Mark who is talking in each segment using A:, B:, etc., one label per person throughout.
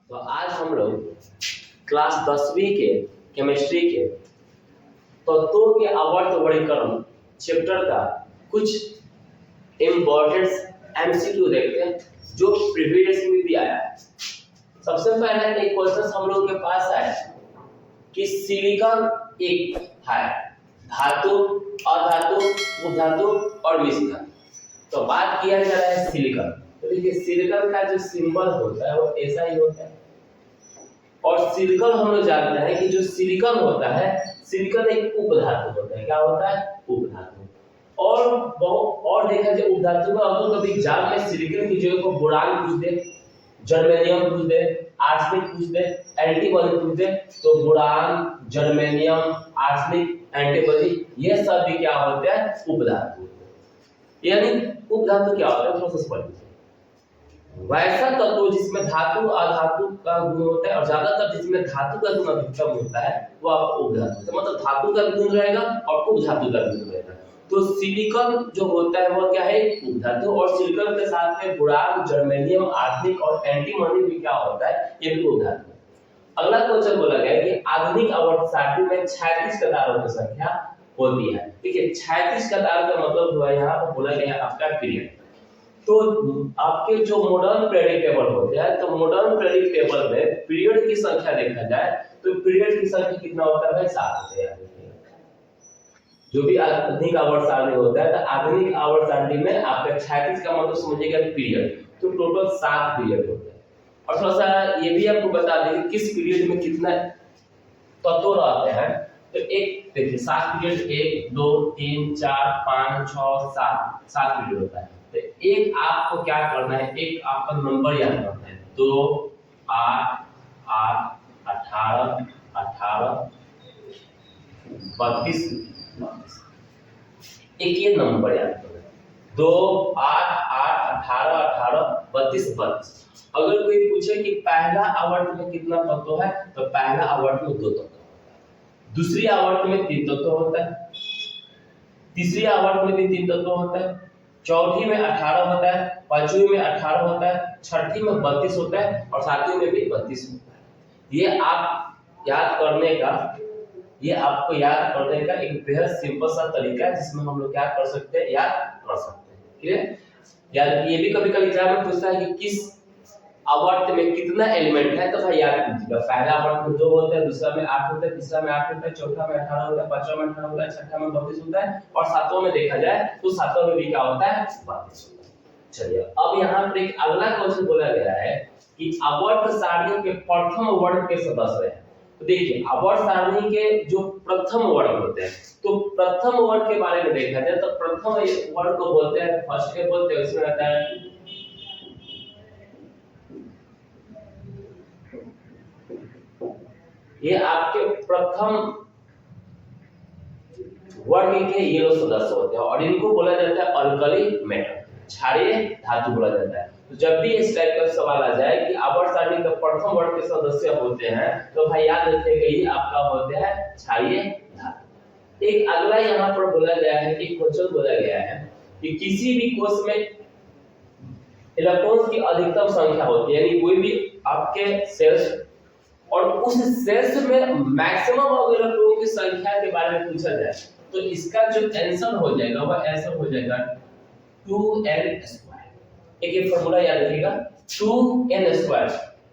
A: तो आज हम लोग क्लास 10वीं के केमिस्ट्री के तत्वों के आवर्त वर्गीकरण चैप्टर का कुछ इम्पोर्टेंट एमसीक्यू देखते हैं जो प्रीवियस में भी आया है। सबसे पहले एक क्वेश्चन हम लोग के पास आया कि सिलिकॉन एक है धातु, अधातु, उपधातु और मिश्रण। तो बात किया जा रहा है सिलिकॉन। तो देखिए सिलिकॉन का जो सिंबल होता है वो ऐसा ही होता है और सिलिकॉन हम लोग जानते हैं कि जो सिलिकॉन होता है, सिलिकॉन एक उपधातु होता है। क्या होता है? उपधातु। और देखा जाए उपधातु में अगर कभी एग्जाम में सिलिकॉन की जगह को बोरान पूछ दे, जर्मेनियम पूछ दे, आर्सेनिक पूछ दे, एंटीमनी पूछ दे, तो बोरान, जर्मेनियम, आर्सेनिक, एंटीमनी ये सब भी क्या होते हैं? उपधातु। यानी उपधातु क्या होता है? प्रोसेस पढ़ लीजिए। वैसा तत्व जिसमें धातु अधातु का गुण होता है और ज्यादातर जिसमें धातु का गुण अधिकतम होता है वो आपका उपधातु है। मतलब धातु का गुण रहेगा और उपधातु का गुण रहेगा। तो सिलिकॉन जो होता है वो क्या है? उपधातु। और सिलिकॉन के साथ में बोरान, जर्मेनियम, आर्सेनिक और एंटीमनी भी क्या होता है? ये भी उपधातु। अगला क्वेश्चन बोला गया है कि आधुनिक आवर्त सारणी में 36 कतारों की संख्या होती है। देखिए 36 कतार का मतलब हुआ यहाँ पर बोला गया आपका पीरियड। तो आपके जो मॉडर्न पीरियड टेबल होते हैं, तो मॉडर्न पीरियड टेबल में पीरियड की संख्या देखा जाए तो पीरियड की संख्या कितना होता है? 7 होते हैं। जो भी आधुनिक आवर्त सारणी होता है तो आधुनिक आवर्त सारणी में आपका 36 का मतलब समझिएगा पीरियड, तो टोटल 7 पीरियड होते हैं। और थोड़ा सा ये भी आपको बता दें कि किस पीरियड में कितना तत्व रहते हैं। तो एक देखिए 7 पीरियड 1 2 3 4 5 6 7 पीरियड होता है। तो एक आपको क्या करना है? एक आपका नंबर याद करना है। 2 8 8 18 18 32 एक ये नंबर याद करना है। 2 8 8 18 18 32 32। अगर कोई पूछे कि पहला आवर्त में कितना तत्व है, तो पहला आवर्त में 2 तत्व, दूसरी आवर्त में 3 तत्व होता है, तीसरी आवर्त में भी 3 तत्व होता है, चौथी में 18 होता है, पांचवी में 18 होता है, छठी में 32 होता है और सातवीं में भी 32 होता है। ये आपको याद करने का एक बेहद सिंपल सा तरीका है जिसमें हम लोग क्या कर सकते हैं? याद कर सकते हैं। क्लियर? याद ये भी कभी-कभी एग्जाम में पूछता है कि किस आवर्त में कितना एलिमेंट है, तो भाई याद कीजिएगा। पहला आवर्त में 2 होता है, दूसरा में 8 होता है, तीसरा में 8 होता है, चौथा में 18 होता है, पांचवा में 18 होता है, छठा में 32 होता है और सातवां में देखा जाए तो सातवां में भी क्या होता है? 32 होता है। चलिए अब यहाँ पर एक अगला क्वेश्चन बोला गया है कि आवर्त सारणी के प्रथम वर्ग के सदस्य हैं। तो देखिए आवर्त सारणी के जो प्रथम वर्ग होते हैं, तो प्रथम वर्ग के बारे में देखा जाए तो प्रथम वर्ग को बोलते हैं फर्स्ट के बोलते हैं, उसमें आता है ये आपके प्रथम वर्ग के ये लोग सदस्य होते हैं और इनको बोला जाता है अल्कली मेटल, क्षारीय धातु बोला जाता है। तो जब भी इस टाइप का सवाल आ जाए कि आवर्त सारणी का प्रथम वर्ग के सदस्य होते हैं, तो भाई याद रखिएगा ये आपका होते हैं क्षारीय धातु। एक अगला यहाँ पर बोला गया है कि क्वेश्चन बोला गया है कि किसी भी कोष में इलेक्ट्रॉन्स की अधिकतम संख्या होती है, यानी कोई भी आपके सेल्स और उस सेल्स में मैक्सिमम ऑफ इलेक्ट्रॉन की संख्या के बारे में पूछा जाए तो इसका जो आंसर हो जाएगा वह आंसर हो जाएगा 2n²। एक फॉर्मूला याद रखिएगा 2n²,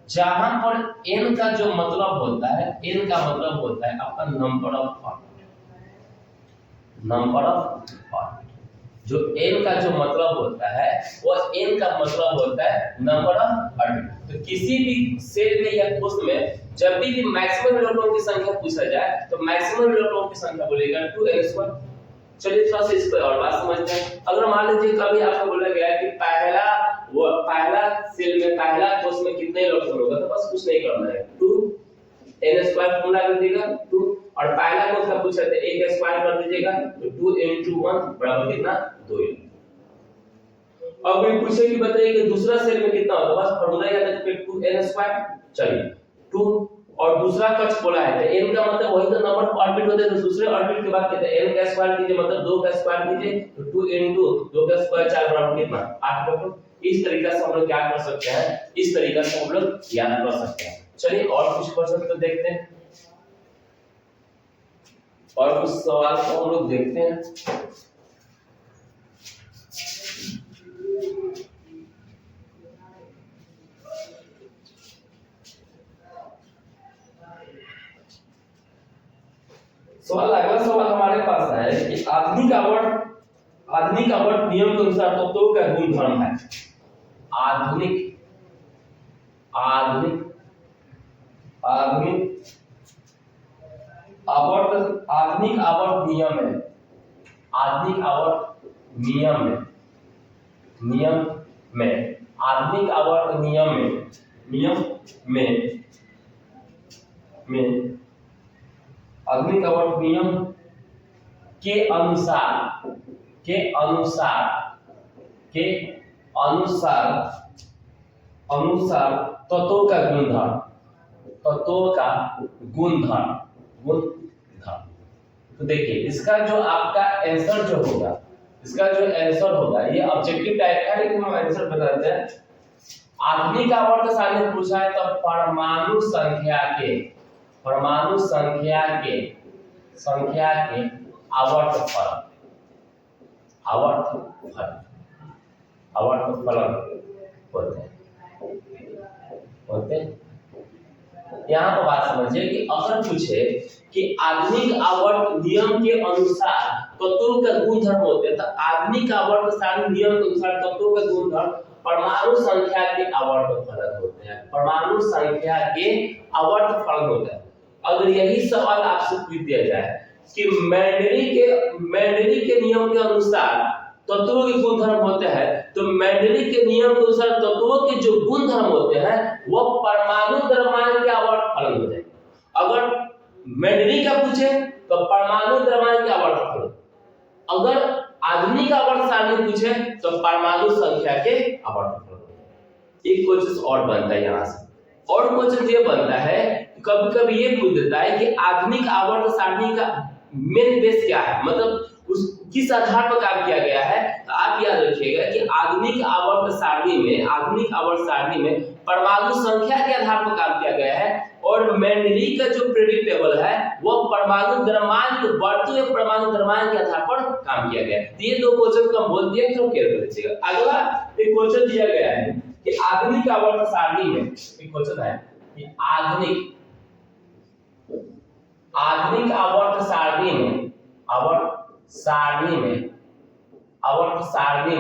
A: जहां पर n का जो मतलब होता है, n का मतलब होता है आपका number of orbit. Number of orbit जो n का जो मतलब होता है वो n का मतलब होता है नंबर ऑफ ऑर्बिट। तो किसी भी सेल में या कोष में जब भी मैक्सिमम इलेक्ट्रॉन की संख्या पूछा जाए तो मैक्सिमम इलेक्ट्रॉन की संख्या बोलेगा 2n²। चलिए थोड़ा सा इस पर और बात समझते हैं। अगर मान लीजिए कभी आपको बोला गया है कि पहला सेल में पहला कोष में कितने इलेक्ट्रॉन होगा, तो बस कुछ नहीं करना है, 2n² फॉर्मूला कर दीजिएगा 2 और पहला कोष का पूछा था 1² कर दीजिएगा तो 2 * 1 बराबर कितना? 2। अब कोई पूछे कि बताइए कि दूसरा सेल में कितना होगा, बस फॉर्मूला याद रखिए 2n²। चलिए 2 और दूसरा कक्ष बोला है तो n का मतलब वही तो नंबर ऑफ ऑर्बिट होते हैं, तो दूसरे ऑर्बिट के बाद कहते हैं n का स्क्वायर कीजिए मतलब 2 का स्क्वायर कीजिए तो 2 * 2 का स्क्वायर 4 बराबर कितना? 8 होगा। इस तरीका से हम लोग क्या कर सकते हैं, इस तरीका से हम लोग याद कर सकते हैं। चलिए और कुछ क्वेश्चन तो देखते हैं, और कुछ सवाल को हम लोग देखते हैं। अगला सवाल हमारे पास है कि आधुनिक आवर्त नियम के अनुसार तत्वों का गुणधर्म है। आधुनिक आवर्त नियम है, आधुनिक आवर्त नियम में आधुनिक आवर्त आधुनिक आवर्त नियम के अनुसार तत्वों का गुणधर्म। तो देखिए इसका जो आपका आंसर जो होगा, ये ऑब्जेक्टिव टाइप का है, लेकिन हम आंसर बताते हैं। आधुनिक आवर्त सारणी में पूछा है तो परमाणु संख्या के आवर्त फलन होते हैं। यहाँ पर बात समझिए कि अगर पूछे कि आधुनिक आवर्त नियम के अनुसार तत्वों का गुणधर्म होते हैं, तो आधुनिक आवर्त सारणी नियम के अनुसार तत्वों का गुणधर्म परमाणु संख्या के आवर्त फलन होते हैं। परमाणु संख्या के आवर्त फलन होते हैं। अगर यही सवाल आपसे पूछ दिया जाए कि मेंडली के नियम के अनुसार तत्वों के गुणधर्म होते हैं, तो मेंडली के नियम के अनुसार तत्वों के जो गुणधर्म होते हैं वो परमाणु द्रव्यमान के आवर्त फलन हो जाएंगे। अगर मेंडली का पूछे तो परमाणु द्रव्यमान के आवर्त फलन, अगर आधुनिक आवर्त सारणी पूछे तो परमाणु संख्या के आवर्त फलन। एक क्वेश्चन और बनता है यहाँ से, और क्वेश्चन ये बनता है, कभी कभी ये पूछ देता है कि आधुनिक आवर्त सारणी का मेन बेस क्या है, मतलब उस किस आधार पर काम किया गया है। तो आप याद रखिएगा कि आधुनिक आवर्त सारणी में परमाणु संख्या के आधार पर काम किया गया है, और मेंडली का जो पीरियोडिक टेबल है वो परमाणु द्रव्यमान के बढ़ते हुए परमाणु द्रव्यमान के आधार पर काम किया गया है। तो ये दो क्वेश्चन को हम बोल दिए, तो क्लियर कर लीजिएगा। अगला एक क्वेश्चन दिया गया है कि आधुनिक आवर्त सारणी में, एक क्वेश्चन है कि आधुनिक आवर्त सारणी में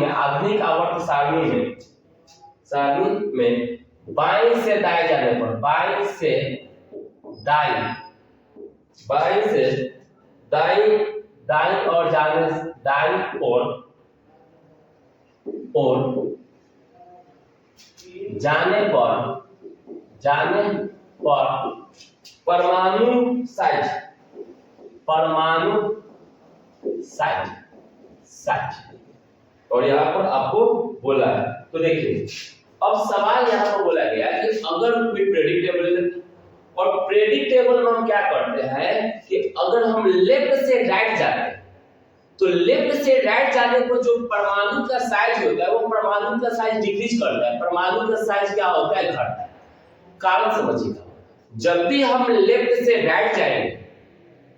A: आधुनिक आवर्त सारणी में बाईं से दाएं जाने पर, बाईं से दाईं और दाईं और जाने पर परमाणु साइज और यहाँ पर आपको बोला है। तो देखिए अब सवाल यहाँ पर बोला गया है कि अगर कोई प्रेडिक्टेबल, और प्रेडिक्टेबल में हम क्या करते हैं कि अगर हम लेफ्ट से राइट जाते हैं तो लेफ्ट से राइट जाने पर जो परमाणु का साइज होता है वो परमाणु का साइज डिक्रीज करता है, परमाणु का साइज क्या होता है, घटता है। कारण समझिएगा, जब भी हम लेफ्ट से राइट जाएंगे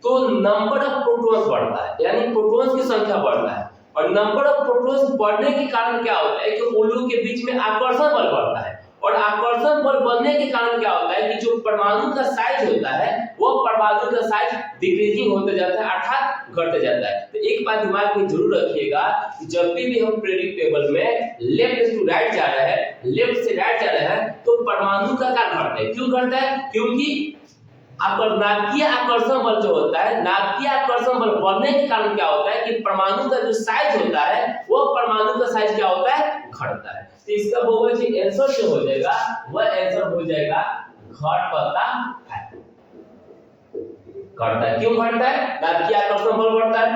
A: तो नंबर ऑफ प्रोटॉन्स बढ़ता है, यानी प्रोटॉन्स की संख्या बढ़ता है, और नंबर ऑफ प्रोटॉन्स बढ़ने के कारण क्या होता है कि उन लोगों के बीच में आकर्षण बल बढ़ता है, और आकर्षण बल बढ़ने के कारण क्या होता है कि जो परमाणु का साइज होता है वो परमाणु का साइज डिक्रीजिंग होते जाता है, अर्थात घटते जाता है। तो एक बात दिमाग में जरूर रखिएगा कि जब भी हम प्रेडिक्टेबल में लेफ्ट टू राइट जा रहे हैं, लेफ्ट से राइट जा रहे हैं, तो परमाणु का क्या घटता है। क्यों घटता है? क्योंकि नाभिकीय आकर्षण बल जो होता है, नाभिकीय आकर्षण बल बढ़ने के कारण क्या होता है कि परमाणु का जो साइज होता है वो परमाणु का साइज क्या होता है, घटता है। तो इसका होगा कि आंसर जो हो जाएगा वह आंसर हो जाएगा घटता है। घटता है, क्यों घटता है? नाभिकीय आकर्षण बल बढ़ता है।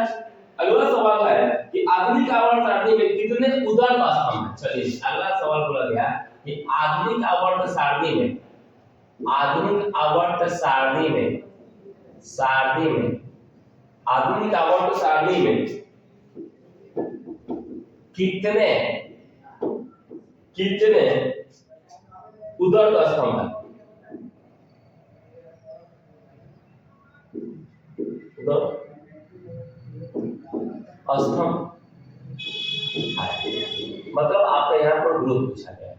A: अगला सवाल है कि आधुनिक आवर्त सारणी में कितने उदर स्तंभ हैं। चलिए अगला सवाल बोला गया कि आधुनिक आवर्त सारणी में आधुनिक आवर्त सारणी में कितने कितने उदर स्तंभ है? उदर स्तंभ मतलब आपका यहाँ पर ग्रुप पूछा गया है,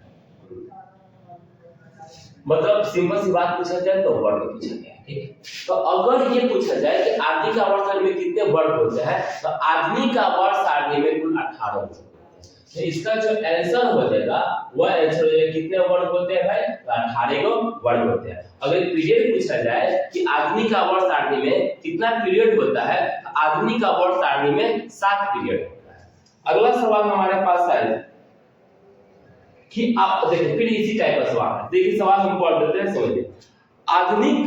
A: मतलब सिंपल सी बात पूछा जाए तो वर्ग पूछा गया है, ठीक है। तो अगर ये पूछा जाए कि आदमी का आवर्त सारणी में कितने वर्ग होते हैं, तो आदमी का आवर्त सारणी में कुल 18 वर्ग होते हैं। तो इसका जो आंसर हो जाएगा वह आंसर हो जाएगा कितने वर्ग होते हैं भाई? तो 18 वर्ग होते हैं। अगर पीरियड पूछा जाए कि आदमी का आवर्त सारणी में कितना पीरियड होता है, तो आदमी का आवर्त सारणी में 7 पीरियड होता है। अगला सवाल हमारे पास है कि आप देखिए फिर इसी टाइप का सवाल है। देखिए सवाल हम पढ़ देते हैं, समझिए। आधुनिक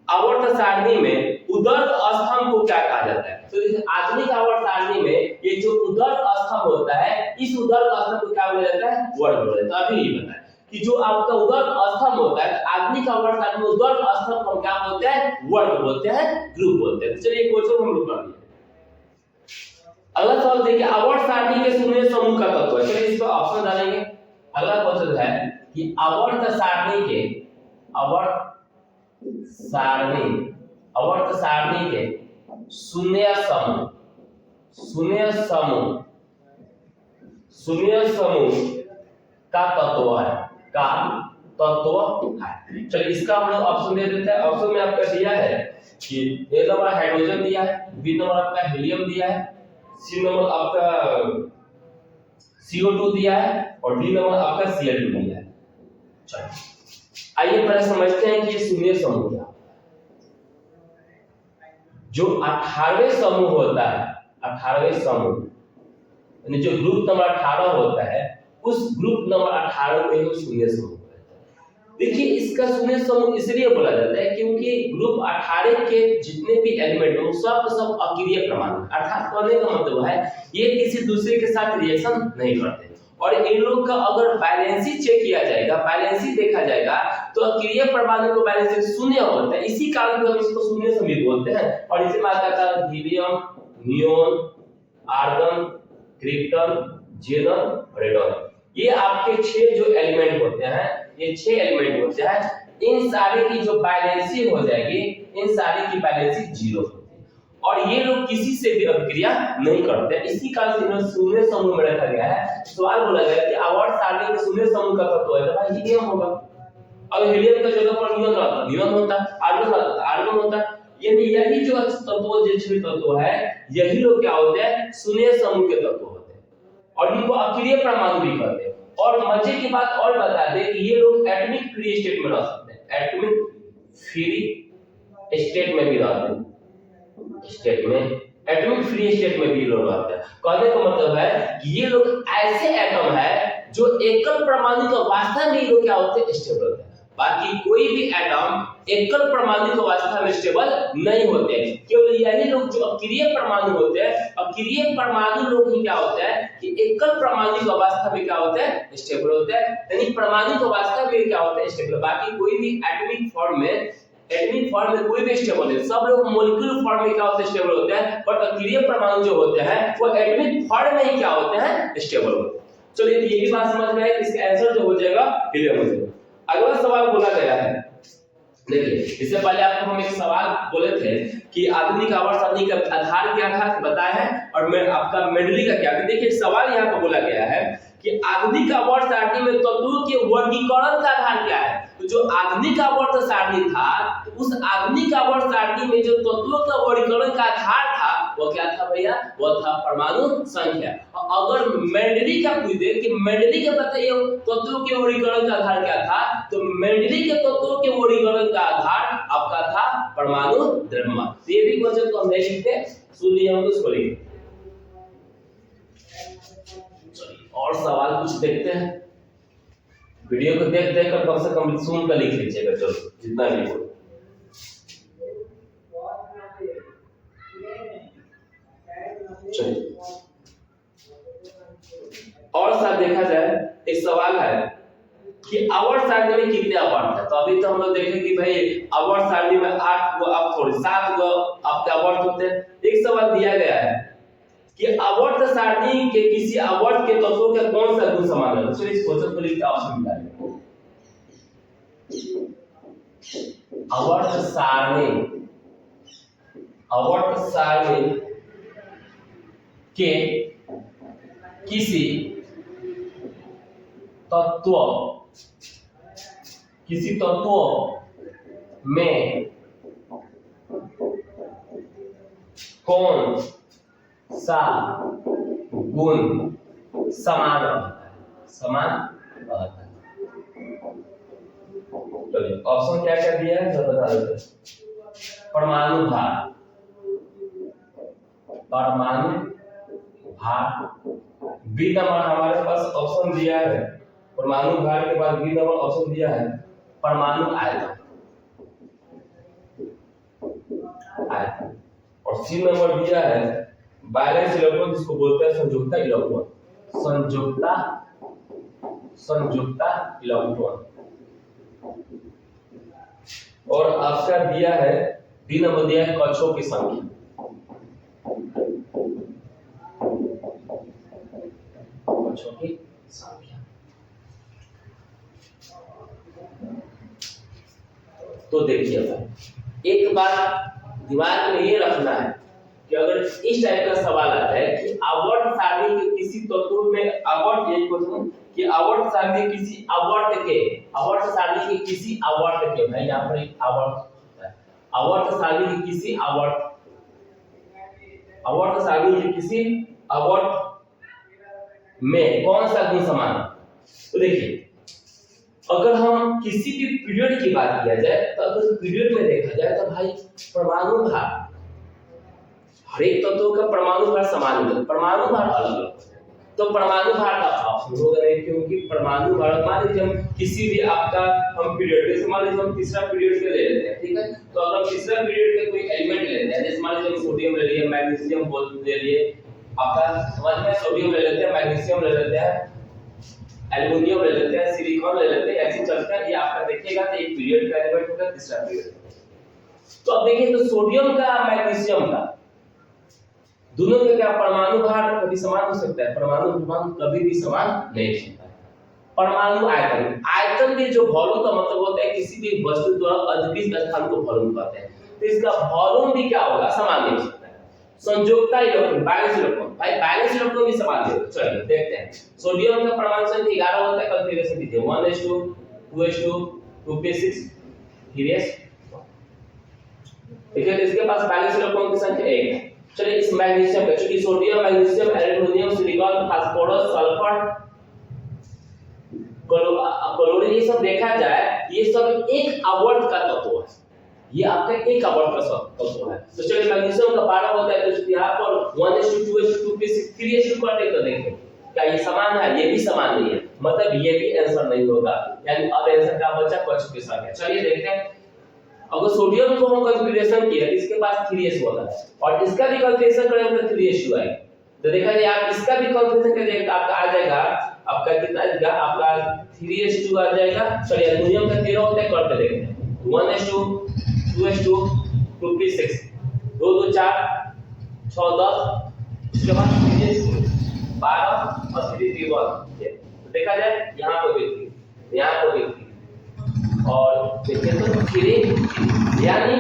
A: आवर्त सारणी में उदर स्तंभ को क्या कहा जाता है? तो देखिए आधुनिक आवर्त सारणी में ये जो उदर स्तंभ होता है, इस उदर स्तंभ को क्या बोला जाता है? वर्ग बोला जाता है। अभी ये बताएं कि जो आपका उदर स्तंभ होता है, आधुनिक आवर्त सारणी में उदर स्तंभ को क्या बोलते हैं? वर्ग बोलते हैं, ग्रुप बोलते हैं। तो चलिए क्वेश्चन हम लोग कर लेते हैं। अगला सवाल देखिए, आवर्त सारणी के शून्य समूह का तत्व है। चलिए इसको ऑप्शन डालेंगे। अगला क्वेश्चन है कि आवर्त सारणी के शून्य समूह का तत्व है। चलिए इसका हम लोग ऑप्शन दे देते हैं। ऑप्शन में आपका दिया है कि ए नंबर हाइड्रोजन दिया है, बी नंबर आपका हीलियम दिया है, सी नंबर आपका CO2 दिया है और डी नंबर आपका Cl2 दिया है। चलिए आइए पहले समझते हैं कि ये शून्य समूह क्या है। जो 18वें समूह होता है, 18वें समूह यानी जो ग्रुप नंबर 18 होता है, उस ग्रुप नंबर 18 को ही शून्य समूह कहते हैं। देखिए इसका शून्य समूह इसलिए बोला जाता है क्योंकि ग्रुप 18 के जितने भी एलिमेंट हो सब अक्रिय परमाणु, अर्थात कहने का मतलब है ये किसी दूसरे के साथ रिएक्शन नहीं करते। और इन लोग का अगर बैलेंसी चेक किया जाएगा, बैलेंसी देखा जाएगा, तो अक्रिय परमाणु का बैलेंस शून्य होता है। इसी कारण हम इसको शून्य समूह बोलते हैं। और इसी में आता है हीलियम, नियोन, आर्गन, क्रिप्टन, जेनन, रेडन। ये आपके 6 जो एलिमेंट होते हैं, ये 6 एलिमेंट होते हैं। इन सारे की जो बैलेंसी हो जाएगी, इन सारे की बैलेंसी 0 होती है और ये लोग किसी से भी अभिक्रिया नहीं करते। इसी कारण से इन्हें शून्य समूह में रखा गया है। सवाल बोला गया कि आवर्त सारणी के शून्य समूह का तत्व है, तो भाई हीलियम होगा। अगर हीलियम का जगह पर नियोन रहता, नियोन होता, आर्गन रहता, आर्गन होता। यानी यही जो तत्व, जो 6 तत्व है, यही लोग क्या होते हैं? शून्य समूह के तत्व होते हैं और इनको अक्रिय परमाणु भी कहते हैं। और मजे की बात और बता दें कि ये लोग एटॉमिक फ्री स्टेट में रह सकते हैं, एटॉमिक फ्री स्टेट में भी रहते हैं, एटॉमिक फ्री स्टेट में भी लोग रहते हैं। कहने का मतलब है कि ये लोग ऐसे एटम है जो एकल परमाणु का वास्तव में लोग क्या होते हैं? स्टेबल होते हैं। बाकी कोई भी एटम एकल परमाणु का वास्तव में स्टेबल नहीं होते। केवल यही लोग जो अक्रिय परमाणु होते हैं, अक्रिय परमाणु लोग ही क्या होते हैं कि एकल परमाणु का वास्तव में क्या होते हैं? स्टेबल होते हैं। यानी परमाणु का वास्तव में क्या होते हैं? स्टेबल। बाकी कोई भी एटॉमिक फॉर्म में कोई भी स्टेबल है, सब लोग मॉलिक्यूलर फॉर्म में क्या होते हैं? स्टेबल होते हैं। बट अक्रिय परमाणु जो होते हैं वो एटॉमिक फॉर्म में ही क्या होते हैं? स्टेबल होते हैं। चलिए ये भी बात समझ में आई। इसका आंसर जो हो जाएगा हीलियम हो जाएगा। अगला सवाल बोला गया है, देखिए इससे पहले आपको हम एक सवाल बोले थे कि आधुनिक आवर्त सारणी का आधार क्या था बताया है, और मैं आपका मेंडली का क्या। देखिए सवाल यहाँ पर बोला गया है कि आधुनिक आवर्त सारणी में तत्वों के वर्गीकरण का आधार क्या है। तो जो आधुनिक आवर्त सारणी था, तो उस आधुनिक आवर्त सारणी में जो तत्वों का वर्गीकरण का आधार था वो क्या था भैया? वो था परमाणु संख्या। और अगर मेंडली का पूछ दे कि मेंडली का बताइए तत्वों के वर्गीकरण का आधार क्या था, तो मेंडली के तत्वों के वर्गीकरण का आधार आपका था परमाणु द्रव्यमान। ये भी क्वेश्चन को हम नहीं लिखते, सुन लिया हम उसको लिखते। और सवाल कुछ देखते हैं, वीडियो को देख देख कर कम से कम सुन कर लिख लीजिएगा, चलो जितना भी हो। और साथ देखा जाए एक सवाल है कि आवर्त सारणी में कितने आवर्त है। तो अभी तो हम लोग देखें कि भाई आवर्त सारणी में 8 गो, अब थोड़ी 7 गो आपके आवर्त होते हैं। एक सवाल दिया गया है कि आवर्त सारणी के किसी आवर्त के तत्वों का कौन सा गुण समान है। चलिए इस क्वेश्चन को लिखते हैं, ऑप्शन निकालें। आवर्त सारणी के किसी तत्व में कौन सा गुण समान रहता है। चलिए ऑप्शन क्या क्या दिया है बता देते हैं। परमाणु भार, बी नंबर हमारे पास ऑप्शन दिया है। परमाणु भार के बाद बी नंबर ऑप्शन दिया है परमाणु आयतन, और सी नंबर दिया है बैलेंस इलेक्ट्रॉन, जिसको बोलते हैं संयुक्ता इलेक्ट्रॉन। और आपका दिया है डी नंबर दिया है कक्षों की संख्या। तो देखिए एक बात दिमाग में ये रखना है कि अगर इस टाइप का सवाल आता है कि आवर्त सारणी के किसी तत्व में आवर्त, यही क्वेश्चन कि आवर्त सारणी के किसी आवर्त के भाई यहाँ पर एक आवर्त है, आवर्त सारणी के किसी आवर्त में कौन सा गुण समान। तो देखिए अगर हम किसी भी पीरियड की बात किया जाए तो अगर पीरियड में देखा जाए तो भाई परमाणु भार, हर एक तत्व का परमाणु भार समान होता है, परमाणु भार अलग। तो परमाणु भार का ऑप्शन होगा नहीं, क्योंकि परमाणु भार मान लीजिए हम किसी भी आपका हम पीरियड, जैसे मान लीजिए हम तीसरा पीरियड के ले लेते हैं, ठीक है। तो अगर हम तीसरा पीरियड के कोई एलिमेंट लेते हैं, जैसे मान लीजिए हम सोडियम ले लिए, मैग्नीशियम ले लिए, आपका समझ में सोडियम ले लेते हैं, मैग्नीशियम ले लेते हैं, एल्युमिनियम ले लेते हैं, सिलिकॉन ले लेते हैं, ऐसे चलता है। ये आपका देखिएगा तो एक पीरियड का एलिमेंट होगा, तीसरा पीरियड। तो अब देखिए तो सोडियम का मैग्नीशियम का दोनों के क्या परमाणु भार कभी समान हो सकता है? परमाणु भार कभी भी समान नहीं हो सकता है। परमाणु आयतन भी जो वॉल्यूम का मतलब होता है किसी भी वस्तु द्वारा अद्वितीय स्थान को वॉल्यूम कहते हैं, तो इसका वॉल्यूम भी क्या होगा? समान नहीं हो सकता है। संयोजकता इलेक्ट्रॉन, बैलेंस इलेक्ट्रॉन, भाई बैलेंस इलेक्ट्रॉन भी समान नहीं होगा। चलिए देखते हैं। सोडियम का परमाणु संख्या 11 होता है, कॉन्फ़िगरेशन दीजिए 1s2 2s2 2p6 3s। ठीक है, इसके पास बैलेंस इलेक्ट्रॉन की संख्या 1 है। चलिए इस मैग्नीशियम का, चूंकि sodium, magnesium, aluminium, silicon, phosphorus, sulphur, chlorine, ये सब देखा जाए ये सब एक आवर्त का तत्व है। ये आपका एक आवर्त का तत्व है। तो चलिए मैग्नीशियम का 12 होता है, तो यहाँ पर 1s2 2s2 2p6 3s2 करते तो देखें क्या ये समान है? ये भी समान नहीं है, मतलब ये भी आंसर नहीं होगा, यानी अब आंसर का बचा कक्षों की संख्या। चलिए देखते हैं। अगर सोडियम को हम कॉन्फ़िगरेशन किया तो इसके पास 3s होता है, और इसका भी कॉन्फ़िगरेशन करेंगे तो 3s2 आएगा। तो देखा जाए आप इसका भी कॉन्फ़िगरेशन करेंगे तो आपका आ जाएगा, आपका कितना आएगा? आपका 3s2 आ जाएगा। चलिए एल्युमिनियम का 13 होता है, करके देखते हैं। 1s2 2s2 2p6 2 2 4 6 10, इसके बाद 3s2 12 और 3 3 1। तो देखा जाए यहाँ पर भी, यहाँ पर भी, और देखिए तो 3, यानी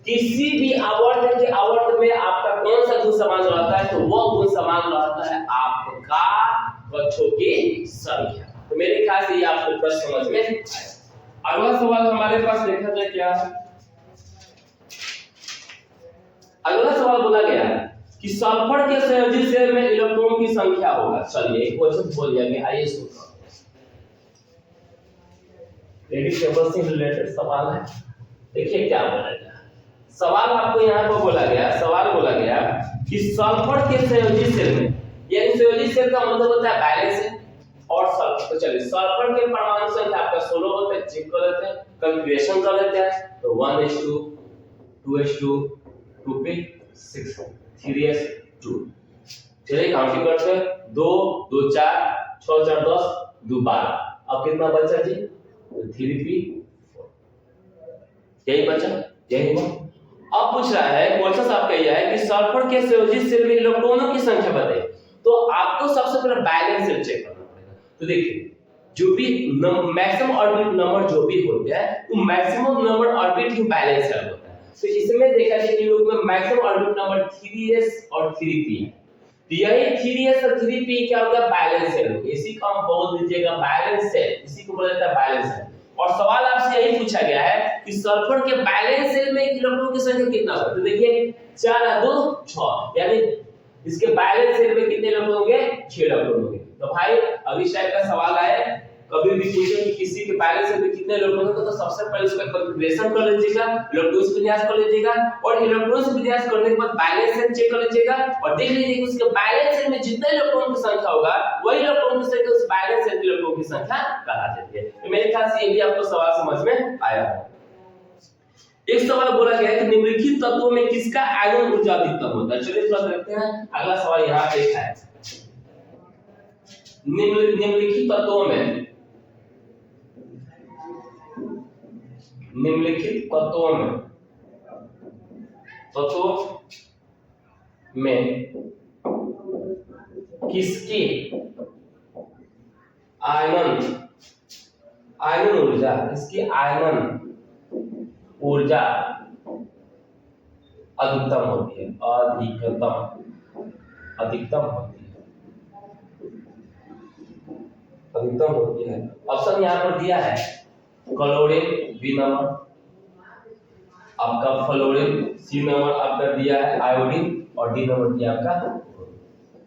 A: किसी भी आवर्त के आवर्त में आपका कौन सा गुण समान रहता है? तो वो गुण समान रहता है आपका कक्षों की संख्या। तो मेरे ख्याल से ये आपको प्रश्न समझ में आया। अगला सवाल हमारे पास देखा जाए क्या है। अगला सवाल बोला गया कि सल्फर के संयोजी शेल में इलेक्ट्रॉन की संख्या होगा। चलिए एक क्वेश्चन बोल दिया गया, आइए सुनो। रेडियो टेबल से रिलेटेड सवाल है, देखिए क्या बोला गया। सवाल आपको यहाँ पर बोला गया कि सल्फर के संयोजी शेल में, यानी संयोजी शेल का मतलब होता है बैलेंस है और सल्फर। तो चलिए सल्फर के परमाणु संख्या आपका 16 होता है, चेक कर लेते हैं, कॉन्फ़िगरेशन कर लेते हैं। तो 1s2 2s2 2p6 3s2। चलिए काउंटिंग करते हैं। 2 2 4 6 4 10 2 12। अब कितना बचा जी? 3p4, यही बचा, यही हुआ। अब पूछ रहा है, क्वेश्चन आपका यह है कि सल्फर के संयोजित सेल में इलेक्ट्रॉनों की संख्या बताइए। तो आपको सबसे पहले बैलेंस सेल चेक करना पड़ेगा। तो देखिए, जो भी मैक्सिमम ऑर्बिट नंबर जो भी होते हैं, वो मैक्सिमम नंबर ऑर्बिट ही बैलेंस सेल होता है। तो इसमें देखा जाए कि लोग में मैक्सिमम ऑर्बिट नंबर 3s और 3p है। तो यही 3s और 3p क्या होगा, बैलेंस सेल। इसी को हम बोल दीजिएगा बैलेंस सेल, इसी को बोला जाता है बैलेंस सेल। और सवाल आपसे यही पूछा गया है कि सल्फर के बैलेंस सेल में इलेक्ट्रॉन की संख्या कितना होगा। तो देखिए 4 और 2 6, यानी इसके बैलेंस सेल में कितने इलेक्ट्रॉन होंगे, 6 इलेक्ट्रॉन होंगे। तो भाई अभी टाइप का सवाल आए, कभी भी पूछे कि किसी के बैलेंस सेल में कितने इलेक्ट्रॉन होंगे, तो सबसे पहले उसका कॉन्फ़िगरेशन कर लीजिएगा, इलेक्ट्रॉन्स विन्यास कर लीजिएगा, और इलेक्ट्रॉन्स विन्यास करने के बाद बैलेंस सेल चेक कर लीजिएगा और देख लीजिए कि उसके बैलेंस सेल में जितने इलेक्ट्रॉन की संख्या होगा, वही इलेक्ट्रॉन की संख्या उस बैलेंस सेल के इलेक्ट्रॉन की संख्या कहा जाती है। तो मेरे ख्याल से ये भी आपको सवाल समझ में आया है। एक सवाल बोला गया है कि निम्नलिखित तत्वों में किसका आयन ऊर्जा अधिकतम होता है। चलिए थोड़ा देखते हैं, अगला सवाल यहाँ पे है, निम्नलिखित तत्वों में किसकी आयनन ऊर्जा अधिकतम होती है, अधिकतम होती है। ऑप्शन यहाँ पर दिया है, क्लोरीन बी नंबर, आपका फ्लोरीन सी नंबर आपका दिया है, आयोडीन और डी नंबर दिया आपका।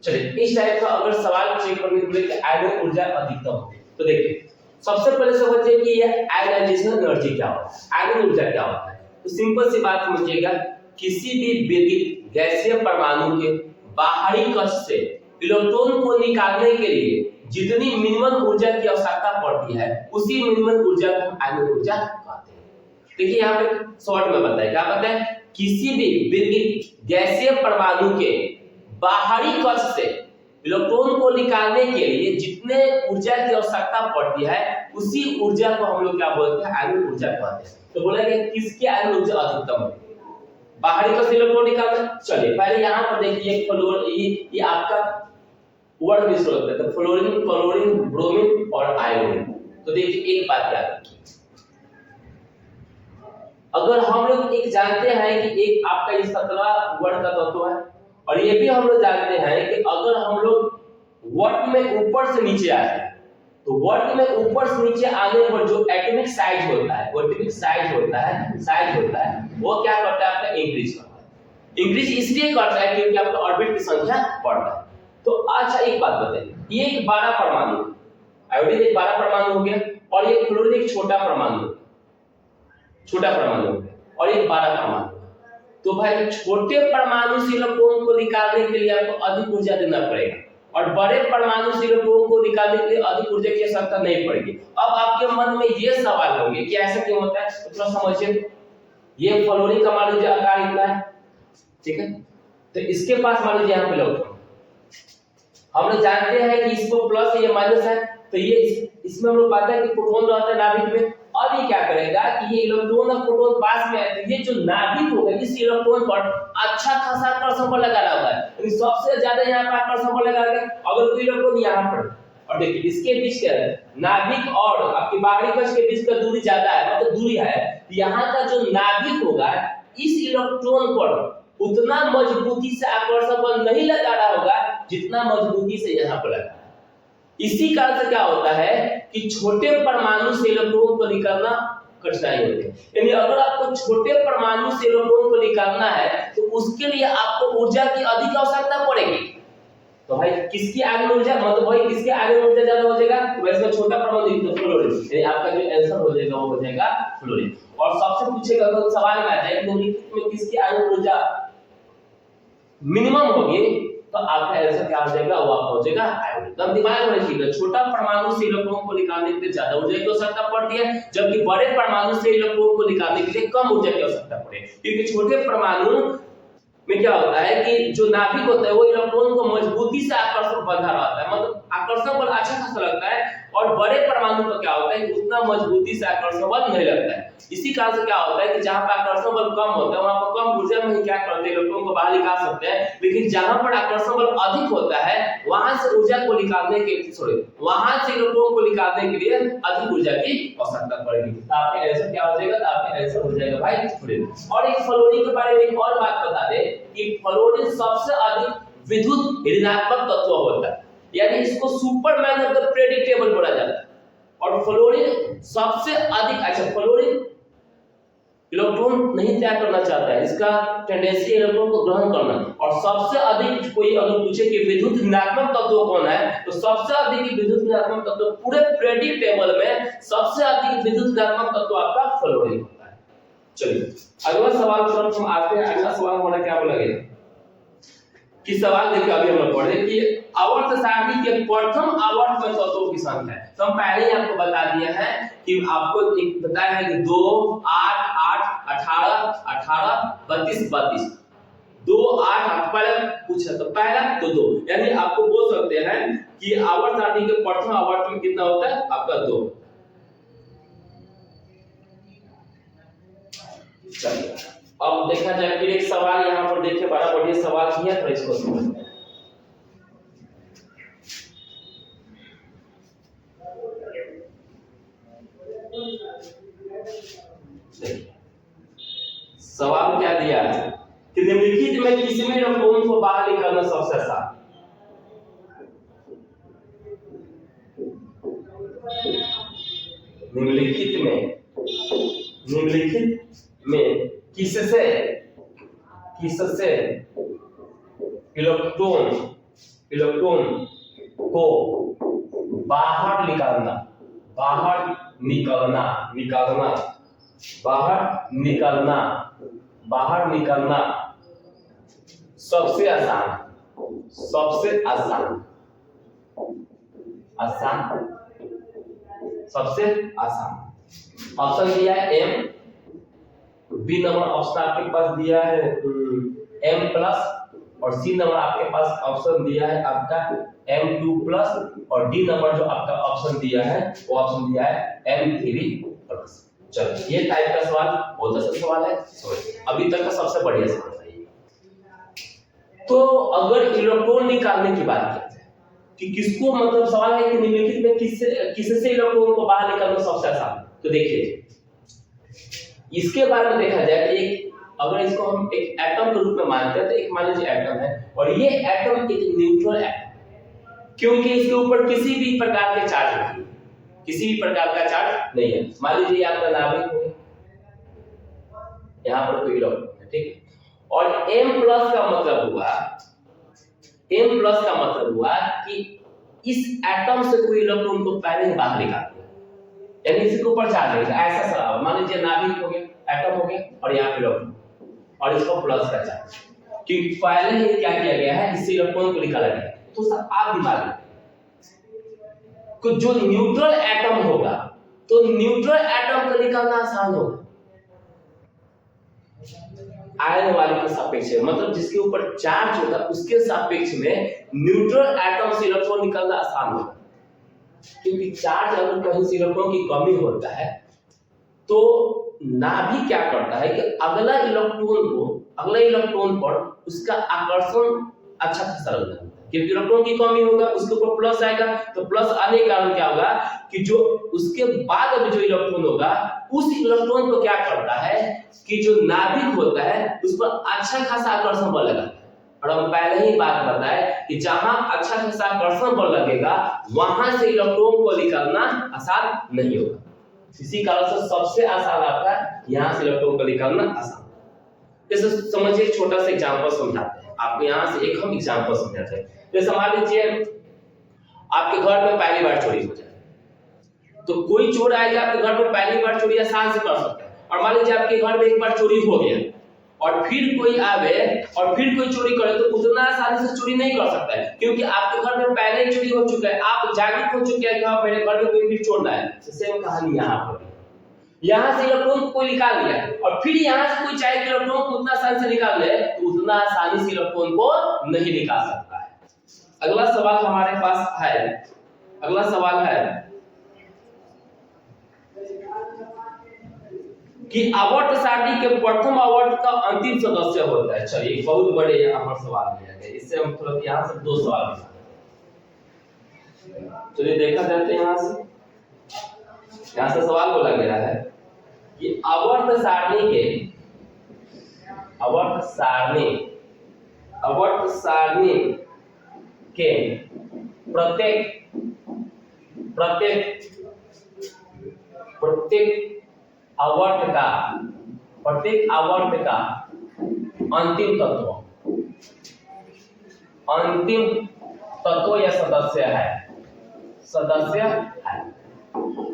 A: चलिए इस टाइप का अगर सवाल चेक करने के लिए आयन ऊर्जा अधिकतम हो, तो देखिए सबसे पहले समझिए कि यह आयनाइजेशन एनर्जी क्या होता है, आयन ऊर्जा क्या होता है। तो सिंपल सी बात समझिएगा, किसी भी विद्युत गैसीय परमाणु के बाहरी कक्ष से इलेक्ट्रॉन को निकालने के लिए जितनी मिनिमम ऊर्जा की आवश्यकता पड़ती है, उसी मिनिमम ऊर्जा को हम आयन ऊर्जा कहते हैं। देखिए यहाँ पे शॉर्ट में बताए, क्या बताए, किसी भी विद्युत गैसीय परमाणु के बाहरी कक्ष से इलेक्ट्रॉन को निकालने के लिए जितने ऊर्जा की आवश्यकता पड़ती है, उसी ऊर्जा को हम लोग क्या बोलते हैं, आयन ऊर्जा कहते हैं। तो बोला कि किसकी आयन ऊर्जा अधिकतम है, बाहरी कक्ष से इलेक्ट्रॉन निकालना। चलिए पहले यहाँ पर देखिए ये आपका वर्ड मिस होता है, तो फ्लोरीन, क्लोरीन, ब्रोमीन और आयोडीन। तो देखिए एक बात याद रखिए, अगर हम लोग एक जानते हैं कि एक आपका ये 17 वर्ड का तत्व है, और ये भी हम लोग जानते हैं कि अगर हम लोग वर्ड में ऊपर से नीचे आते हैं, तो वर्ड में ऊपर से नीचे आने पर जो एटॉमिक साइज होता है, वो क्या करता है, आपका इंक्रीज करता है। इंक्रीज इसलिए करता है क्योंकि आपका ऑर्बिट की संख्या बढ़ता है। तो अच्छा एक बात बताइए, ये एक 12 परमाणु, आयोडीन एक 12 परमाणु हो गया, और ये क्लोरीन एक छोटा परमाणु हो गया, और एक 12 परमाणु। तो भाई छोटे परमाणु से इलेक्ट्रॉन को निकालने के लिए आपको अधिक ऊर्जा देना पड़ेगा, और बड़े परमाणु से इलेक्ट्रॉन को निकालने के लिए अधिक ऊर्जा की आवश्यकता नहीं पड़ेगी। अब आपके मन में ये सवाल होंगे कि ऐसा क्यों होता है, तो थोड़ा समझिए। ये फ्लोरीन का मान लीजिए आकार इतना है, ठीक है, तो इसके पास मान लीजिए यहाँ पे इलेक्ट्रॉन, हम लोग जानते हैं कि इसको प्लस ये माइनस है, तो ये इसमें हम लोग पाते हैं कि प्रोटॉन रहता है नाभिक में। अब ये क्या करेगा कि ये इलेक्ट्रॉन और प्रोटॉन पास में है, तो ये जो नाभिक होगा इस इलेक्ट्रॉन पर अच्छा खासा आकर्षण बल लगा रहा है, यानी सबसे ज्यादा यहाँ पर आकर्षण बल लगा रहा है। अगर कोई इलेक्ट्रॉन यहाँ पर, और देखिए इसके बीच का नाभिक और आपके बाहरी कक्ष के बीच का दूरी ज्यादा है, मतलब दूरी है, यहाँ का जो नाभिक होगा इस इलेक्ट्रॉन पर उतना मजबूती से आकर्षण बल नहीं लगा रहा होगा जितना मजबूती से यहाँ पर लगा। इसी कारण से क्या होता है कि छोटे परमाणु से इलेक्ट्रॉन को निकालना कठिनाई होती है। यानी अगर आपको छोटे परमाणु से इलेक्ट्रॉन को निकालना है, तो उसके लिए आपको ऊर्जा की अधिक आवश्यकता पड़ेगी। तो भाई किसकी आयन ऊर्जा, मतलब भाई किसकी आयन ऊर्जा ज्यादा हो जाएगा, तो वैसे छोटा परमाणु तो फ्लोरीन, यानी आपका जो आंसर हो जाएगा वो हो जाएगा फ्लोरीन। और सबसे पूछेगा अगर सवाल में आ जाए कि निम्नलिखित में किसकी आयन ऊर्जा मिनिमम होगी, तो आपका आंसर क्या हो जाएगा, वो आपका हो जाएगा आयोडीन। तो दिमाग में रखिएगा, छोटा परमाणु से इलेक्ट्रॉन को निकालने के लिए ज्यादा ऊर्जा की आवश्यकता पड़ती है, जबकि बड़े परमाणु से इलेक्ट्रॉन को निकालने के लिए कम ऊर्जा की आवश्यकता पड़ती है, क्योंकि छोटे परमाणु में क्या होता है कि जो नाभिक होता है वो इलेक्ट्रॉन को मजबूती से आकर्षण बंधा रहता है, मतलब आकर्षण बल अच्छा खासा लगता है, और बड़े परमाणु पर क्या होता है कि उतना मजबूती से आकर्षण बल नहीं लगता है। इसी कारण से क्या होता है कि जहां पर आकर्षण बल कम होता है वहां पर कम ऊर्जा में ही क्या करते हैं, इलेक्ट्रॉन को बाहर निकाल सकते हैं, लेकिन जहां पर आकर्षण बल अधिक होता है वहां से ऊर्जा को निकालने के वहां से इलेक्ट्रॉन को निकालने के लिए अधिक ऊर्जा की आवश्यकता पड़ेगी। तो आपका आंसर क्या हो जाएगा, तो आपका आंसर हो जाएगा भाई फ्लोरीन। और एक फ्लोरीन के बारे में एक और बात बता दे कि फ्लोरीन सबसे अधिक विद्युत ऋणात्मक तत्व होता है, यानी इसको सुपरमैन ऑफ द प्रेडिक्टेबल बोला जाता है। और फ्लोरीन सबसे अधिक, अच्छा फ्लोरीन इलेक्ट्रॉन नहीं त्याग करना चाहता है, इसका टेंडेंसी इलेक्ट्रॉन को ग्रहण करना, और सबसे अधिक कोई अगर पूछे कि विद्युत ऋणात्मक तत्व कौन है, तो सबसे अधिक विद्युत ऋणात्मक तत्व पूरे पीरियोडिक टेबल में सबसे अधिक विद्युत ऋणात्मक तत्व आपका फ्लोरीन होता है। चलिए अगला सवाल तरफ हम आते हैं। अगला सवाल हमारा क्या बोला गया कि सवाल देखिए अभी हम लोग पढ़े कि आवर्त सारणी के प्रथम आवर्त में तत्वों की संख्या है। तो हम पहले ही आपको बता दिया है कि आपको एक बताया है कि 2 8 8 18 18 32 32 2 8 8 पहले पूछा तो पहला तो 2, यानी आपको बोल सकते हैं कि आवर्त सारणी के प्रथम आवर्त में कितना होता है आपका 2। चलिए अब देखा जाए फिर एक सवाल यहाँ पर देखिए, बड़ा बढ़िया सवाल किया था, इसको समझते हैं। सवाल क्या दिया है कि निम्नलिखित में किसमें इलेक्ट्रॉन को बाहर निकालना सबसे आसान। निम्नलिखित में किससे इलेक्ट्रॉन को बाहर निकालना सबसे आसान। ऑप्शन दिया है एम, बी नंबर ऑप्शन आपके पास दिया है एम प्लस, और सी नंबर आपके पास ऑप्शन दिया है आपका M2 प्लस, और डी नंबर जो आपका ऑप्शन दिया है वो ऑप्शन दिया है M3 प्लस। चलो ये टाइप का सवाल बहुत अच्छा सवाल है, अभी तक का सबसे बढ़िया सवाल है ये। तो अगर इलेक्ट्रॉन निकालने की बात की जाए कि किसको, मतलब सवाल है कि निम्नलिखित में किससे इलेक्ट्रॉन को बाहर निकालना सबसे आसान, तो देखिए इसके बारे में देखा जाए एक, अगर इसको हम एक एटम के रूप में मानते हैं तो एक मान लीजिए एटम है, और ये एटम एक न्यूट्रल एटम, क्योंकि इसके ऊपर किसी भी प्रकार के चार्ज नहीं है, किसी भी प्रकार का चार्ज नहीं है। मान लीजिए आपका नाभिक है, यहाँ पर कोई इलेक्ट्रॉन है, ठीक है, और M प्लस का मतलब हुआ कि इस एटम से कोई इलेक्ट्रॉन को पहले ही बाहर निकाल दिया, यानी इसके ऊपर चार्ज है, ऐसा सवाल। मान लीजिए नाभिक हो गया, एटम हो गया, और यहाँ पे इलेक्ट्रॉन, और इसको प्लस का चार्ज, क्योंकि पहले ही क्या किया गया है, इससे इलेक्ट्रॉन को निकाला गया। तो सब आप दिमाग में तो जो न्यूट्रल एटम होगा, तो न्यूट्रल एटम को निकालना आसान होगा आयन वाले के सापेक्ष में, मतलब जिसके ऊपर चार्ज होगा उसके सापेक्ष में न्यूट्रल एटम से इलेक्ट्रॉन निकालना आसान होगा, क्योंकि चार्ज अगर कहीं से इलेक्ट्रॉन की कमी होता है तो नाभिक क्या करता है कि अगला इलेक्ट्रॉन पर उसका आकर्षण अच्छा खासा लग जाता है, क्योंकि इलेक्ट्रॉन की कमी होगा उसके ऊपर प्लस आएगा, तो प्लस आने के कारण क्या होगा कि जो उसके बाद अभी जो इलेक्ट्रॉन होगा उस इलेक्ट्रॉन को क्या करता है कि जो नाभिक होता है उस पर अच्छा खासा आकर्षण बल लगाता है। और हम पहले ही बात बताए कि जहां अच्छा खासा आकर्षण बल लगेगा वहां से इलेक्ट्रॉन को निकालना आसान नहीं होगा। इसी कारण से सबसे आसान आपका यहां से इलेक्ट्रॉन को निकालना आसान। जैसे समझिए छोटा सा एग्जांपल समझाते हैं आपको, यहां से एक हम एग्जांपल समझाते हैं। जैसे मान लीजिए आपके घर में पहली बार चोरी हो जाए, तो कोई चोर आएगा आपके घर में पहली बार चोरी आसान से कर सकता है, और मान लीजिए आपके घर में एक बार चोरी हो गया और फिर कोई आवे और फिर कोई चोरी करे, तो उतना आसानी से चोरी नहीं कर सकता है, क्योंकि आपके घर में पहले ही चोरी हो चुका है, आप जागरूक हो चुके हैं कि हाँ मेरे घर में कोई भी चोर ना है। सेम कहानी यहाँ पर, यहाँ से इलेक्ट्रॉन कोई निकाल लिया और फिर यहाँ से कोई चाहे इलेक्ट्रॉन को उतना आसानी से निकाल ले तो उतना आसानी से इलेक्ट्रॉन को नहीं निकाल सकता है। अगला सवाल हमारे पास है, अगला सवाल है कि आवर्त सारणी के प्रथम आवर्त का अंतिम सदस्य होता है। चलिए एक बहुत बड़े यहाँ पर सवाल दिया गया, इससे हम थोड़ा यहाँ से दो सवाल निकालेंगे। चलिए देखा जाते हैं यहाँ से सवाल बोला गया है कि आवर्त सारणी के प्रत्येक आवर्त का अंतिम तत्व या सदस्य है।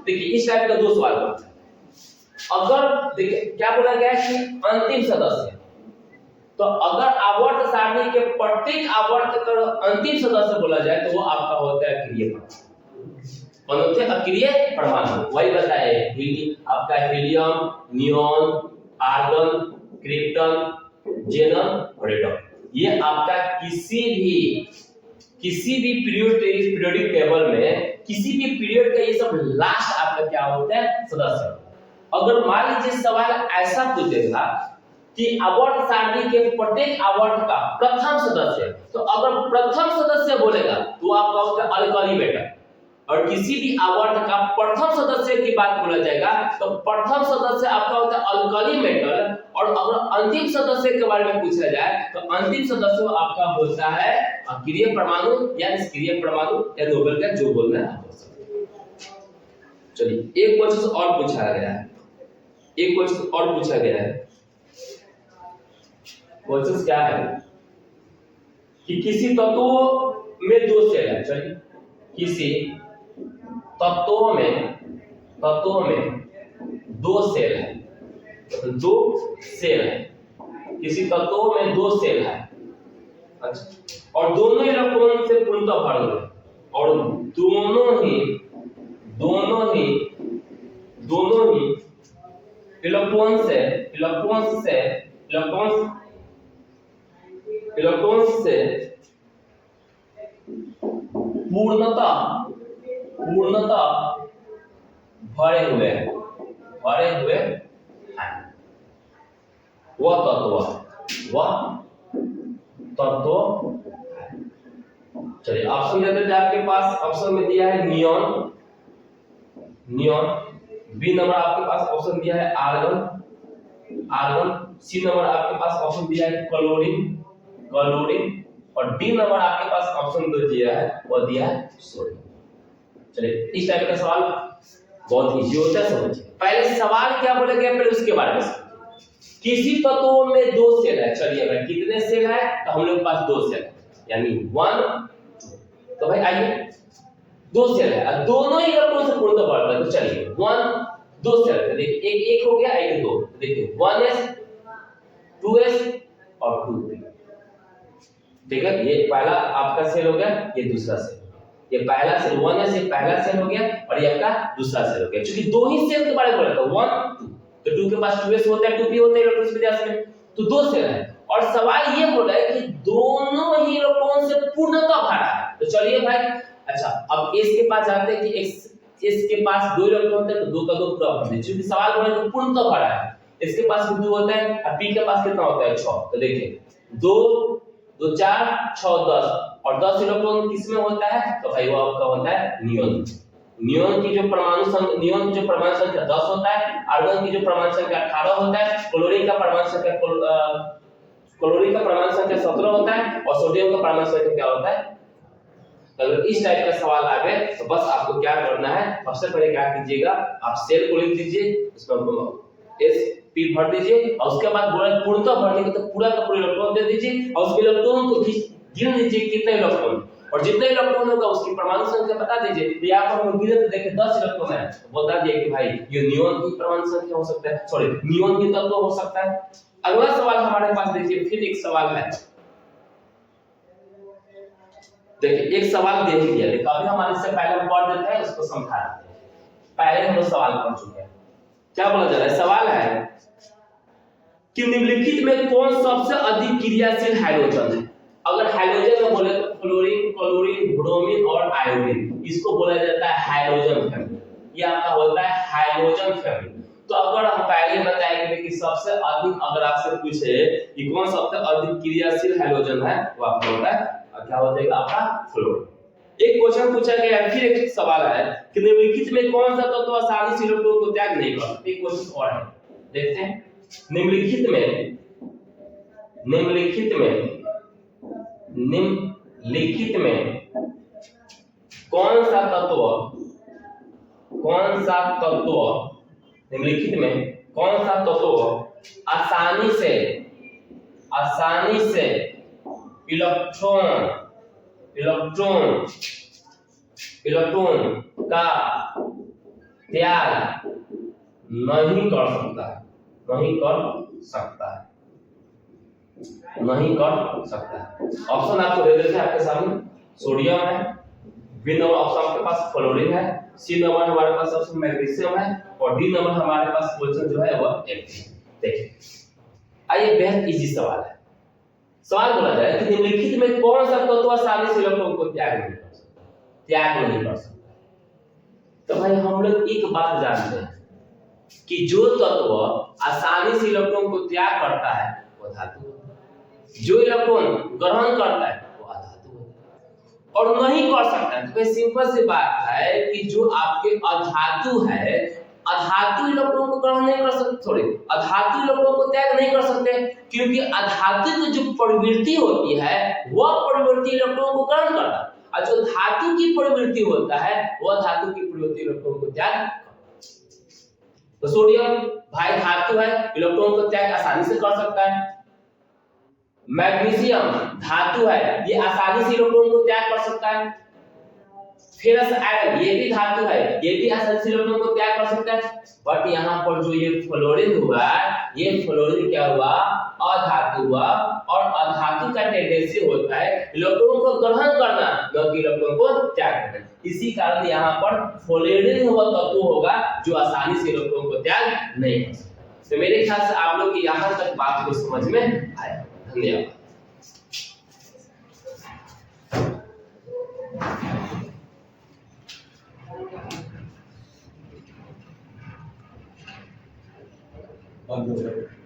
A: देखिए इस टाइप का दो सवाल बनता है। अगर देखिए क्या बोला गया है कि अंतिम सदस्य, तो अगर आवर्त सारणी के प्रत्येक आवर्त का अंतिम सदस्य बोला जाए तो वो आपका होता है अक्रिय परमाणु। अक्रिय परमाणु वही बताए आपका हीलियम, नियॉन, आर्गन, क्रिप्टन, जेनन, रेडन। ये आपका किसी भी पीरियोडिक टेबल में किसी भी पीरियड का ये सब लास्ट आपका क्या होता है सदस्य। अगर मान लीजिए सवाल ऐसा पूछेगा कि आवर्त सारणी के प्रत्येक आवर्त का प्रथम सदस्य, तो अगर प्रथम सदस्य बोलेगा तो आपका होता है अल्कली मेटल, और किसी भी आवर्त का प्रथम सदस्य की बात बोला जाएगा तो प्रथम सदस्य आपका होता है अल्कली मेटल, और अगर अंतिम सदस्य के बारे में पूछा जाए तो अंतिम सदस्य आपका होता है अक्रिय परमाणु या निष्क्रिय परमाणु या नोबेल का जो बोलना है। चलिए एक क्वेश्चन और पूछा गया है, क्वेश्चन क्या है कि किसी तत्व में दो सेल है। चलिए किसी तत्वों में दो सेल है, किसी तत्वों में दो सेल है। अच्छा, और दोनों इलेक्ट्रॉन से पूर्णतः भरे हुए, और दोनों ही इलेक्ट्रॉन से पूर्णतः भरे हुए हैं। वह तत्व चलिए ऑप्शन देते थे आपके पास। ऑप्शन में दिया है नियॉन, बी नंबर आपके पास ऑप्शन दिया है आर्गन, सी नंबर आपके पास ऑप्शन दिया है क्लोरीन, और डी नंबर आपके पास ऑप्शन दो दिया है वो दिया है सोडियम। चलिए इस टाइप का सवाल बहुत इजी होता है, समझिए। पहले सवाल क्या बोला गया पहले उसके बारे में समझिए। किसी तत्व में दो सेल है। चलिए भाई कितने सेल है, तो हम लोग के पास दो सेल है, यानी 1 2। तो भाई आइए दो सेल है और दोनों ही इलेक्ट्रॉन से पूर्णतः भरता है। तो चलिए 1 दो सेल है, देखिए एक हो गया एक दो, देखिए 1s 2s और 2p। ठीक है, ये पहला आपका सेल हो गया, ये दूसरा सेल, ये पहला सेल 1s, ये पहला सेल हो गया और ये आपका दूसरा सेल हो गया। क्योंकि दो ही सेल के बारे में बोला था 1 2, तो 2 के पास 2s होता है 2p होता है इलेक्ट्रॉन विन्यास में, तो दो सेल है। और सवाल ये बोला है कि दोनों ही इलेक्ट्रॉन से पूर्णतः भरा है। तो चलिए भाई अच्छा अब s के पास जाते हैं कि s के पास दो इलेक्ट्रॉन होते हैं तो दो का दो पूरा भर दे, क्योंकि सवाल बोला है कि पूर्णतः भरा है। इसके पास 2 होता है और p के पास कितना होता है 6। तो देखिए 2 2 4 6 10, और 10 इलेक्ट्रॉन किसमें होता है, तो भाई वो आपका होता है नियॉन की जो परमाणु संख्या 10 होता है, आर्गन की जो परमाणु संख्या 18 होता है, क्लोरीन का परमाणु संख्या 17 होता है, और सोडियम का परमाणु संख्या क्या होता है। अगर इस टाइप का सवाल आ गए तो बस आपको क्या करना है, सबसे पहले क्या कीजिएगा, आप सेल को लिख दीजिए, उसमें एस पी भर दीजिए, और उसके बाद पूर्णतः भर देंगे तो पूरा का पूरा इलेक्ट्रॉन दे दीजिए, और उस इलेक्ट्रॉन को गिन लीजिए कितने इलेक्ट्रॉन, और जितने इलेक्ट्रॉन होगा उसकी परमाणु संख्या बता दीजिए। तो यहाँ पर हम गिने तो देखें 10 इलेक्ट्रॉन है, तो बता दिए कि भाई ये नियॉन की परमाणु संख्या हो सकता है, सॉरी नियॉन की तत्व हो सकता है। अगला सवाल हमारे पास देखिए, फिर एक सवाल है, देखिए एक सवाल दे दिया, लेकिन अभी हमारे इससे पहले हम पढ़ देते हैं, उसको समझा देते हैं। पहले हम लोग सवाल पढ़ चुके हैं, क्या बोला जा रहा है, सवाल है कि निम्नलिखित में कौन सबसे अधिक क्रियाशील हाइड्रोजन है। अगर हाइड्रोजन में बोले तो फ्लोरीन, क्लोरीन, ब्रोमीन और आयोडीन, इसको बोला जाता है हाइड्रोजन फैमिली। ये आपका होता है हाइड्रोजन फैमिली। तो अगर हम पहले बताएंगे कि सबसे अधिक, अगर आपसे पूछे कि कौन सबसे अधिक क्रियाशील हाइड्रोजन है, वो आपका होता है क्या हो जाएगा आपका फ्लोरीन। एक क्वेश्चन पूछा गया है, फिर एक सवाल है कि निम्नलिखित में कौन सा तत्व आसानी से इलेक्ट्रॉन को त्याग नहीं कर सकता। एक क्वेश्चन और है, देखते हैं। निम्नलिखित में कौन सा तत्व निम्नलिखित में कौन सा तत्व आसानी से इलेक्ट्रॉन का त्याग नहीं कर सकता है। ऑप्शन आपको दे देते हैं आपके सामने। सोडियम है, बी नंबर ऑप्शन आपके पास फ्लोरीन है, सी नंबर हमारे पास ऑप्शन मैग्नीशियम है, और डी नंबर हमारे पास क्वेश्चन जो है वह एल्फी। देखिए, आइए बेहद इजी सवाल है। सवाल बोला जाए कि निम्नलिखित में कौन सा तत्व आसानी से इलेक्ट्रॉन को त्याग नहीं कर सकता। तो भाई हम लोग एक बात जानते हैं कि जो तत्व आसानी से इलेक्ट्रॉन को त्याग करता है वो धातु होता है, जो इलेक्ट्रॉन ग्रहण करता है वो अधातु होता है, और नहीं कर सकता है। तो सिंपल सी बात है कि जो आपके अधातु है, अधातु इलेक्ट्रॉन को ग्रहण नहीं कर सकते, सॉरी अधातु इलेक्ट्रॉन को त्याग नहीं कर सकते, क्योंकि अधातु की जो प्रवृत्ति होती है वह प्रवृत्ति इलेक्ट्रॉन को ग्रहण करता है, और जो धातु की प्रवृत्ति होता है वह धातु की प्रवृत्ति इलेक्ट्रॉन को त्याग। तो सोडियम भाई धातु है, इलेक्ट्रॉन को त्याग आसानी से कर सकता है। मैग्नीशियम धातु है, ये आसानी से इलेक्ट्रॉन को त्याग कर सकता है। फेरस आयरन ये भी धातु है, ये भी आसानी से इलेक्ट्रॉन को त्याग कर सकता है। बट यहाँ पर जो ये फ्लोरीन हुआ, ये फ्लोरीन क्या हुआ, अधातु हुआ, और अधातु का टेंडेंसी होता है इलेक्ट्रॉन को ग्रहण करना, न कि इलेक्ट्रॉन को त्याग करना। इसी कारण यहाँ पर फ्लोरीन हुआ तत्व होगा जो आसानी से इलेक्ट्रॉन को त्याग नहीं कर सकता। तो मेरे ख्याल से आप लोग की यहाँ तक बात को समझ में आया। धन्यवाद।
B: बंद हो गया।